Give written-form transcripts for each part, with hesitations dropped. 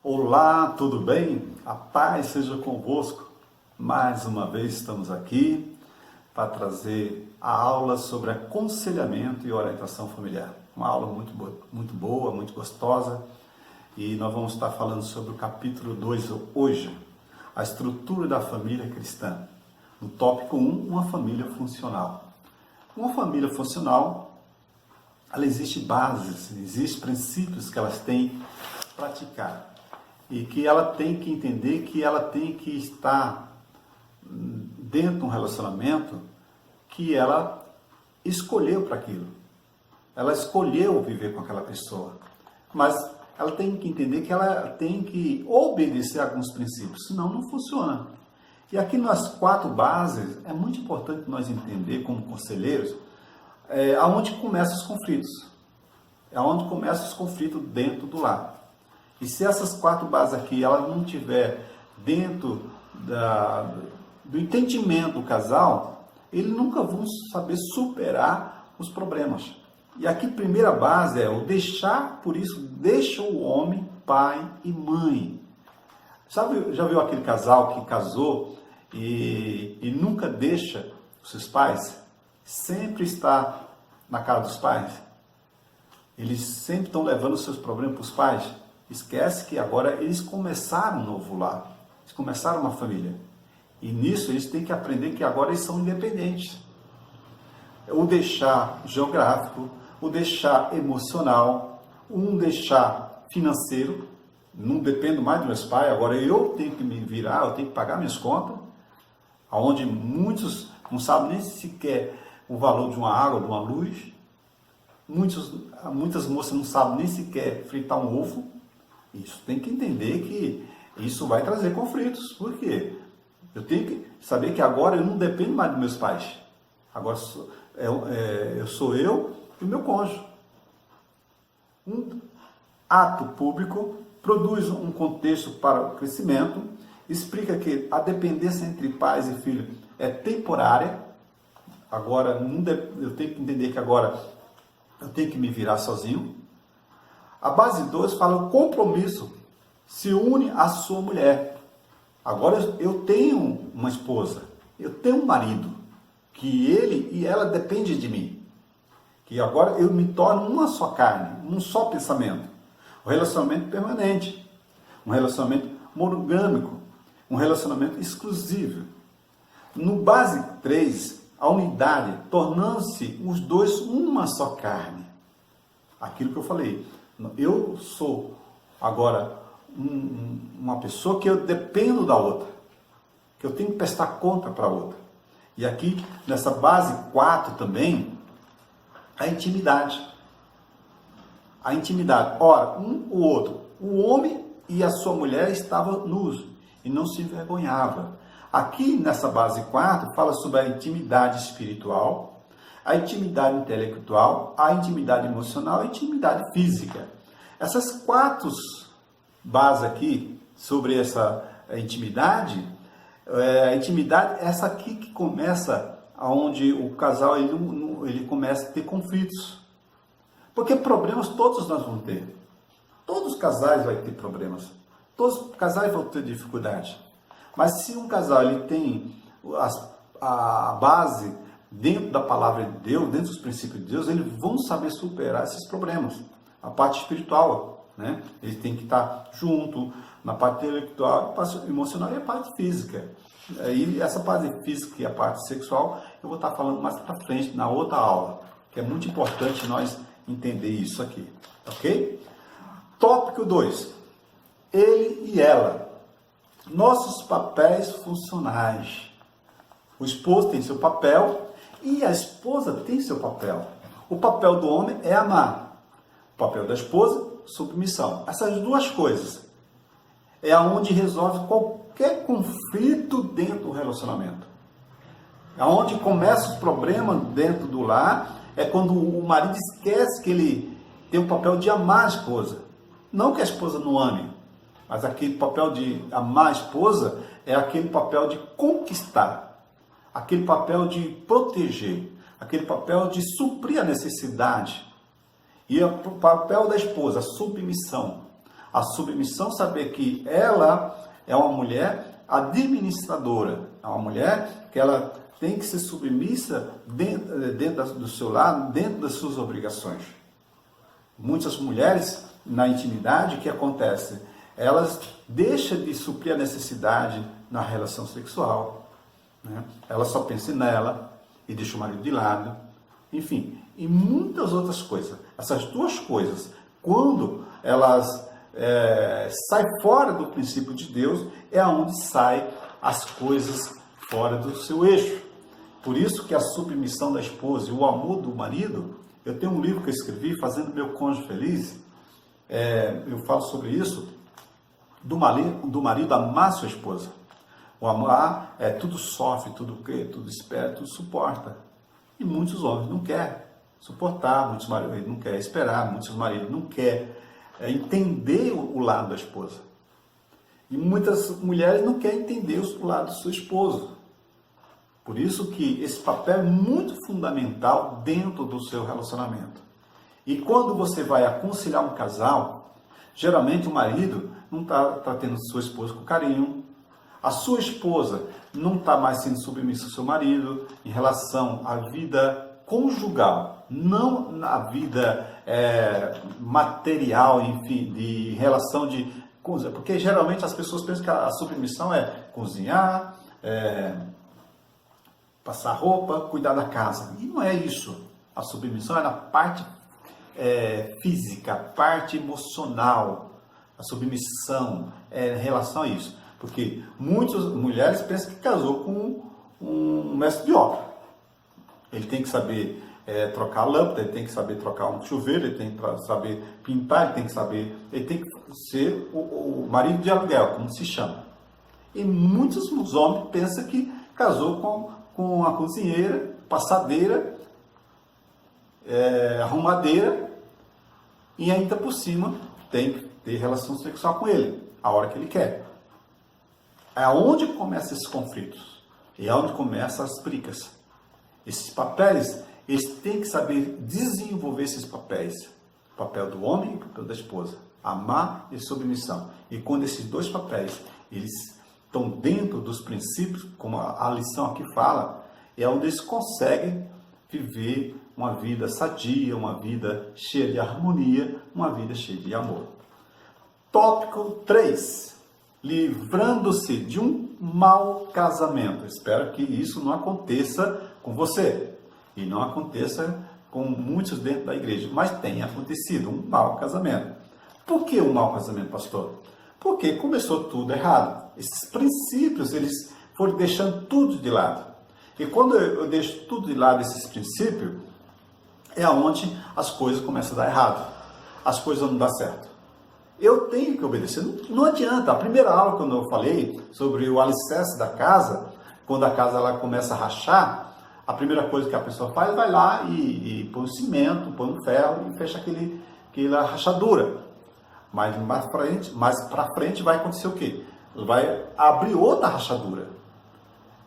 Olá, tudo bem? A paz seja convosco. Mais uma vez estamos aqui para trazer a aula sobre aconselhamento e orientação familiar. Uma aula muito boa, muito gostosa. E nós vamos estar falando sobre o capítulo 2 hoje, a estrutura da família cristã. No tópico 1, uma família funcional. Uma família funcional, ela existe bases, existem princípios que elas têm que praticar. E que ela tem que entender que ela tem que estar dentro de um relacionamento que ela escolheu para aquilo. Ela escolheu viver com aquela pessoa. Mas ela tem que entender que ela tem que obedecer a alguns princípios, senão não funciona. E aqui nas 4 bases, é muito importante nós entender como conselheiros, aonde começam os conflitos. É onde começam os conflitos dentro do lar. E se essas 4 bases aqui, ela não tiver dentro do entendimento do casal, eles nunca vão saber superar os problemas. E aqui, primeira base é o deixar, por isso, deixa o homem, pai e mãe. Sabe, já viu aquele casal que casou e nunca deixa os seus pais? Sempre está na cara dos pais. Eles sempre estão levando os seus problemas para os pais. Esquece que agora eles começaram um novo lar, eles começaram uma família. E nisso eles têm que aprender que agora eles são independentes. O deixar geográfico, o deixar emocional, um deixar financeiro. Não dependo mais dos meus pais, agora eu tenho que me virar, eu tenho que pagar minhas contas. Onde muitos não sabem nem sequer o valor de uma água, de uma luz. Muitas moças não sabem nem sequer fritar um ovo. Isso tem que entender que isso vai trazer conflitos. Por quê? Eu tenho que saber que agora eu não dependo mais dos meus pais. Agora eu sou eu e o meu cônjuge. Um ato público produz um contexto para o crescimento, explica que a dependência entre pais e filhos é temporária. Agora eu tenho que entender que agora eu tenho que me virar sozinho. A base 2 fala o compromisso, se une à sua mulher. Agora eu tenho uma esposa, eu tenho um marido, que ele e ela dependem de mim. Que agora eu me torno uma só carne, um só pensamento. Um relacionamento permanente, um relacionamento monogâmico, um relacionamento exclusivo. No base 3, a unidade, tornando-se os dois uma só carne. Aquilo que eu falei. Eu sou agora uma pessoa que eu dependo da outra, que eu tenho que prestar conta para a outra. E aqui, nessa base 4 também, a intimidade. A intimidade. Ora, o outro, o homem e a sua mulher estavam nus e não se envergonhava. Aqui, nessa base 4, fala sobre a intimidade espiritual, a intimidade intelectual, a intimidade emocional e a intimidade física. Essas 4 bases aqui sobre essa intimidade, essa aqui que começa onde o casal ele começa a ter conflitos. Porque problemas todos nós vamos ter. Todos os casais vão ter problemas. Todos os casais vão ter dificuldade. Mas se um casal ele tem a base dentro da palavra de Deus, dentro dos princípios de Deus, eles vão saber superar esses problemas. A parte espiritual, né? Eles têm que estar junto na parte intelectual, a parte emocional e a parte física. E essa parte física e a parte sexual eu vou estar falando mais para frente na outra aula, que é muito importante nós entender isso aqui, ok? Tópico 2. Ele e ela. Nossos papéis funcionais. O esposo tem seu papel e a esposa tem seu papel. O papel do homem é amar. O papel da esposa, submissão. Essas 2 coisas é aonde resolve qualquer conflito dentro do relacionamento. Aonde começa os problemas dentro do lar é quando o marido esquece que ele tem o papel de amar a esposa. Não que a esposa não ame, mas aquele papel de amar a esposa é aquele papel de conquistar, aquele papel de proteger, aquele papel de suprir a necessidade. E o papel da esposa, a submissão. A submissão, saber que ela é uma mulher administradora, é uma mulher que ela tem que ser submissa dentro do seu lado, dentro das suas obrigações. Muitas mulheres, na intimidade, o que acontece? Elas deixam de suprir a necessidade na relação sexual, né? Ela só pensa nela e deixa o marido de lado, enfim, e muitas outras coisas. Essas duas coisas, quando elas saem fora do princípio de Deus, é onde saem as coisas fora do seu eixo. Por isso que a submissão da esposa e o amor do marido, eu tenho um livro que eu escrevi, Fazendo Meu Cônjuge Feliz, eu falo sobre isso, do marido amar sua esposa. O amar tudo sofre, tudo crê, tudo espera, tudo suporta. E muitos homens não querem suportar, muitos maridos não querem esperar, muitos maridos não querem entender o lado da esposa. E muitas mulheres não querem entender o lado do seu esposo. Por isso que esse papel é muito fundamental dentro do seu relacionamento. E quando você vai aconselhar um casal, geralmente o marido não está tratando sua esposa com carinho, a sua esposa não está mais sendo submissa ao seu marido em relação à vida conjugal, não na vida material, enfim, de relação de cozinha. Porque geralmente as pessoas pensam que a submissão é cozinhar, passar roupa, cuidar da casa. E não é isso. A submissão é na parte física, a parte emocional. A submissão é em relação a isso. Porque muitas mulheres pensam que casou com um mestre de obra. Ele tem que saber trocar a lâmpada, ele tem que saber trocar um chuveiro, ele tem que saber pintar, ele tem que ser o marido de aluguel, como se chama. E muitos homens pensam que casou com a cozinheira, passadeira, arrumadeira, e ainda por cima tem que ter relação sexual com ele, a hora que ele quer. É onde começam esses conflitos, é onde começam as brigas. Esses papéis, eles têm que saber desenvolver esses papéis. O papel do homem e o papel da esposa. Amar e submissão. E quando esses dois papéis, eles estão dentro dos princípios, como a lição aqui fala, é onde eles conseguem viver uma vida sadia, uma vida cheia de harmonia, uma vida cheia de amor. Tópico 3. Livrando-se de um mau casamento. Espero que isso não aconteça com você e não aconteça com muitos dentro da igreja, mas tem acontecido um mau casamento. Por que um mau casamento, pastor? Porque começou tudo errado. Esses princípios, eles foram deixando tudo de lado. E quando eu deixo tudo de lado, esses princípios, é onde as coisas começam a dar errado. As coisas não dão certo. Eu tenho que obedecer. Não adianta. A primeira aula, quando eu falei sobre o alicerce da casa, quando a casa ela começa a rachar, a primeira coisa que a pessoa faz, vai lá e põe o cimento, põe o ferro e fecha aquela rachadura. Mas mais para frente vai acontecer o quê? Vai abrir outra rachadura.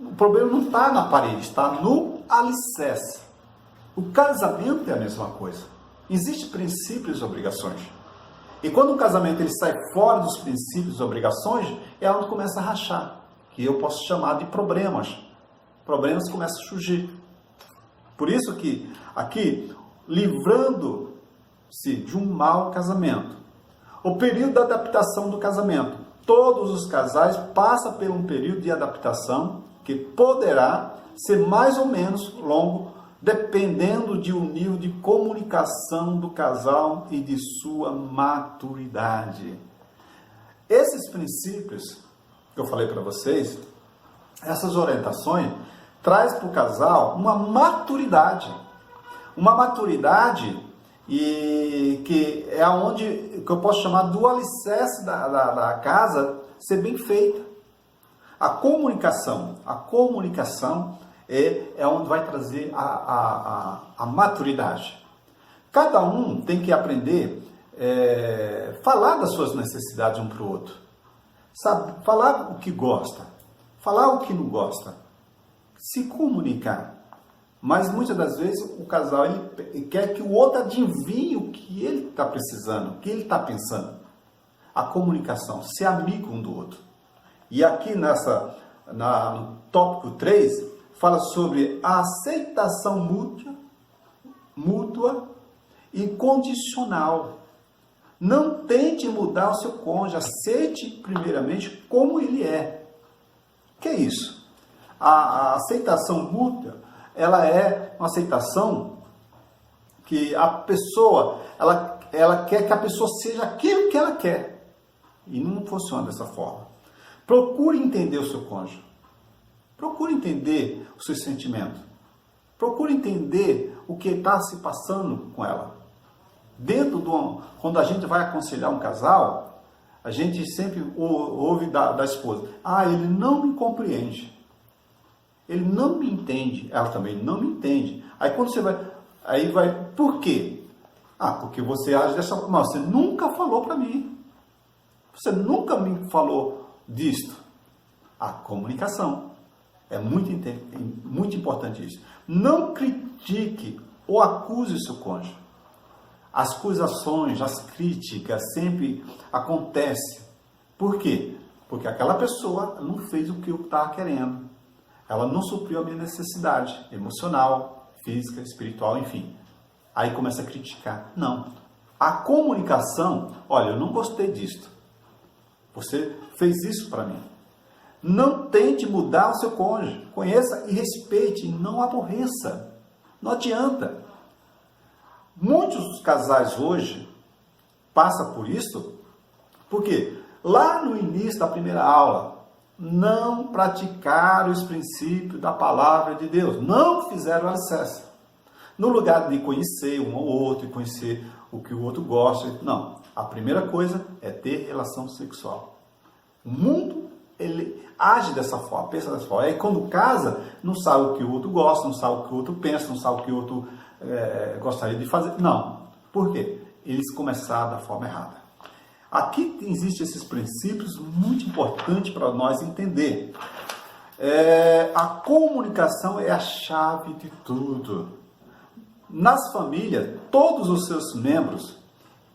O problema não está na parede, está no alicerce. O casamento é a mesma coisa. Existem princípios e obrigações. E quando o casamento ele sai fora dos princípios e obrigações, é onde começa a rachar, que eu posso chamar de problemas. Problemas começam a surgir. Por isso que aqui, livrando-se de um mau casamento. O período da adaptação do casamento. Todos os casais passam por um período de adaptação que poderá ser mais ou menos longo, dependendo de um nível de comunicação do casal e de sua maturidade. Esses princípios que eu falei para vocês, essas orientações, traz para o casal uma maturidade. Uma maturidade e que é onde que eu posso chamar do alicerce da casa ser bem feita. A comunicação é onde vai trazer a maturidade. Cada um tem que aprender falar das suas necessidades um para o outro. Sabe? Falar o que gosta, falar o que não gosta, se comunicar. Mas muitas das vezes o casal ele quer que o outro adivinhe o que ele está precisando, o que ele está pensando. a comunicação, ser amigo um do outro. E aqui no tópico 3, fala sobre a aceitação mútua e condicional. Não tente mudar o seu cônjuge, aceite primeiramente como ele é. O que é isso? A aceitação mútua, ela é uma aceitação que a pessoa, ela quer que a pessoa seja aquilo que ela quer. E não funciona dessa forma. Procure entender o seu cônjuge. Procure entender o seu sentimento. Procure entender o que está se passando com ela. Quando a gente vai aconselhar um casal, a gente sempre ouve da esposa: ele não me compreende. Ele não me entende. Ela também não me entende. Aí quando você vai, por quê? Porque você age dessa forma. Você nunca falou para mim. Você nunca me falou disto. A comunicação. É muito importante isso. Não critique ou acuse o seu cônjuge. As acusações, as críticas sempre acontecem. Por quê? Porque aquela pessoa não fez o que eu estava querendo. Ela não supriu a minha necessidade emocional, física, espiritual, enfim. Aí começa a criticar. Não. A comunicação, olha, eu não gostei disto. Você fez isso para mim. Não tente mudar o seu cônjuge. Conheça e respeite, não aborreça. Não adianta. Muitos casais hoje passam por isso, porque lá no início da primeira aula, não praticaram os princípios da palavra de Deus. Não fizeram o alicerce. No lugar de conhecer um ao outro e conhecer o que o outro gosta. Não. A primeira coisa é ter relação sexual. O mundo, ele age dessa forma, pensa dessa forma. Aí quando casa, não sabe o que o outro gosta, não sabe o que o outro pensa, não sabe o que o outro gostaria de fazer. Não. Por quê? Eles começaram da forma errada. Aqui existem esses princípios muito importantes para nós entender. A comunicação é a chave de tudo. Nas famílias, todos os seus membros,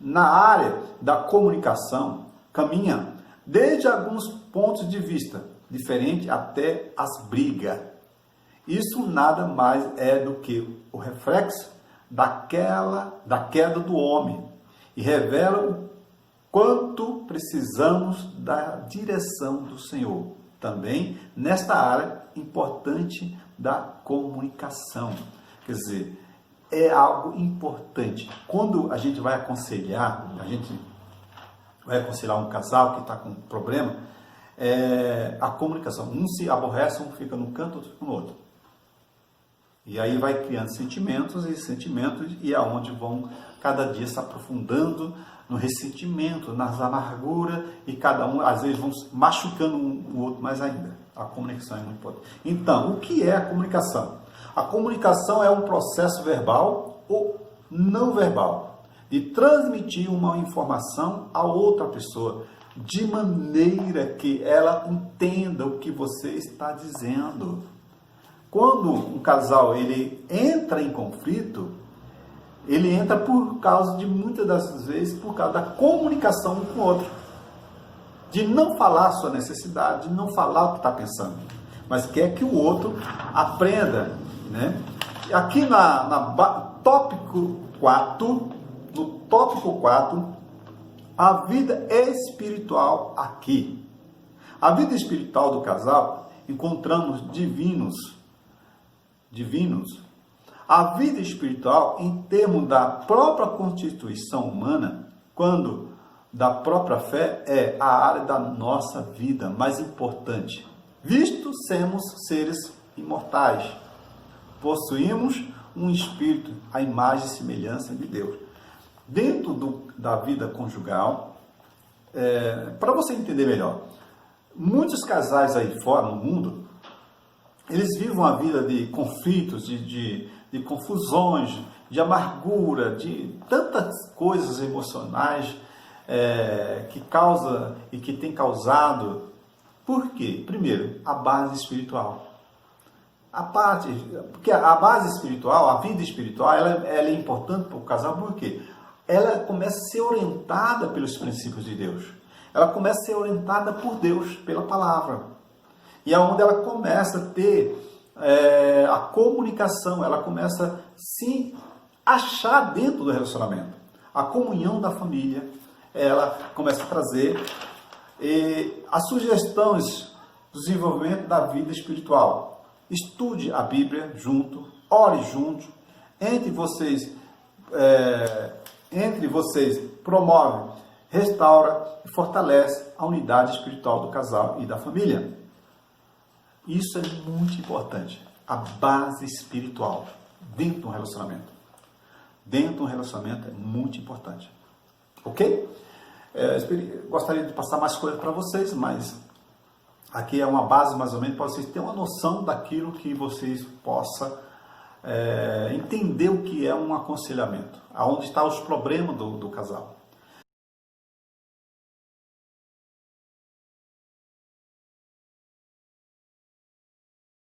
na área da comunicação, caminham desde alguns pontos de vista diferentes até as brigas. Isso nada mais é do que o reflexo da queda do homem e revela o quanto precisamos da direção do Senhor. Também nesta área importante da comunicação. Quer dizer, é algo importante. Quando a gente vai aconselhar um casal que está com problema, a comunicação. Um se aborrece, um fica num canto, outro fica no outro. E aí vai criando sentimentos, e é onde vão cada dia se aprofundando no ressentimento, nas amarguras, e cada um, às vezes, vão machucando o outro mais ainda. A comunicação é muito importante. Então, o que é a comunicação? A comunicação é um processo verbal ou não verbal de transmitir uma informação a outra pessoa, de maneira que ela entenda o que você está dizendo. Quando um casal ele entra em conflito, ele entra por causa de, muitas das vezes, por causa da comunicação um com o outro. De não falar a sua necessidade, de não falar o que está pensando, mas quer que o outro aprenda, né? Aqui no tópico 4, a vida espiritual aqui. A vida espiritual do casal, encontramos divinos. A vida espiritual, em termos da própria constituição humana, quando da própria fé, é a área da nossa vida mais importante, visto sermos seres imortais. Possuímos um espírito, a imagem e semelhança de Deus. Dentro da vida conjugal, para você entender melhor, muitos casais aí fora no mundo, eles vivem uma vida de conflitos, de confusões, de amargura, de tantas coisas emocionais que causa e que tem causado. Por quê? Primeiro, a base espiritual. Porque a base espiritual, a vida espiritual, ela é importante para o casal, porque ela começa a ser orientada pelos princípios de Deus. ela começa a ser orientada por Deus, pela palavra. E é onde ela começa a ter a comunicação, ela começa a se achar dentro do relacionamento. A comunhão da família, ela começa a trazer as sugestões do desenvolvimento da vida espiritual. Estude a Bíblia junto, ore junto, entre vocês promove, restaura e fortalece a unidade espiritual do casal e da família. Isso é muito importante. A base espiritual dentro do relacionamento. Dentro do relacionamento é muito importante. Ok? Gostaria de passar mais coisas para vocês, mas aqui é uma base mais ou menos para vocês terem uma noção daquilo que vocês possam entender o que é um aconselhamento. Aonde estão os problemas do casal.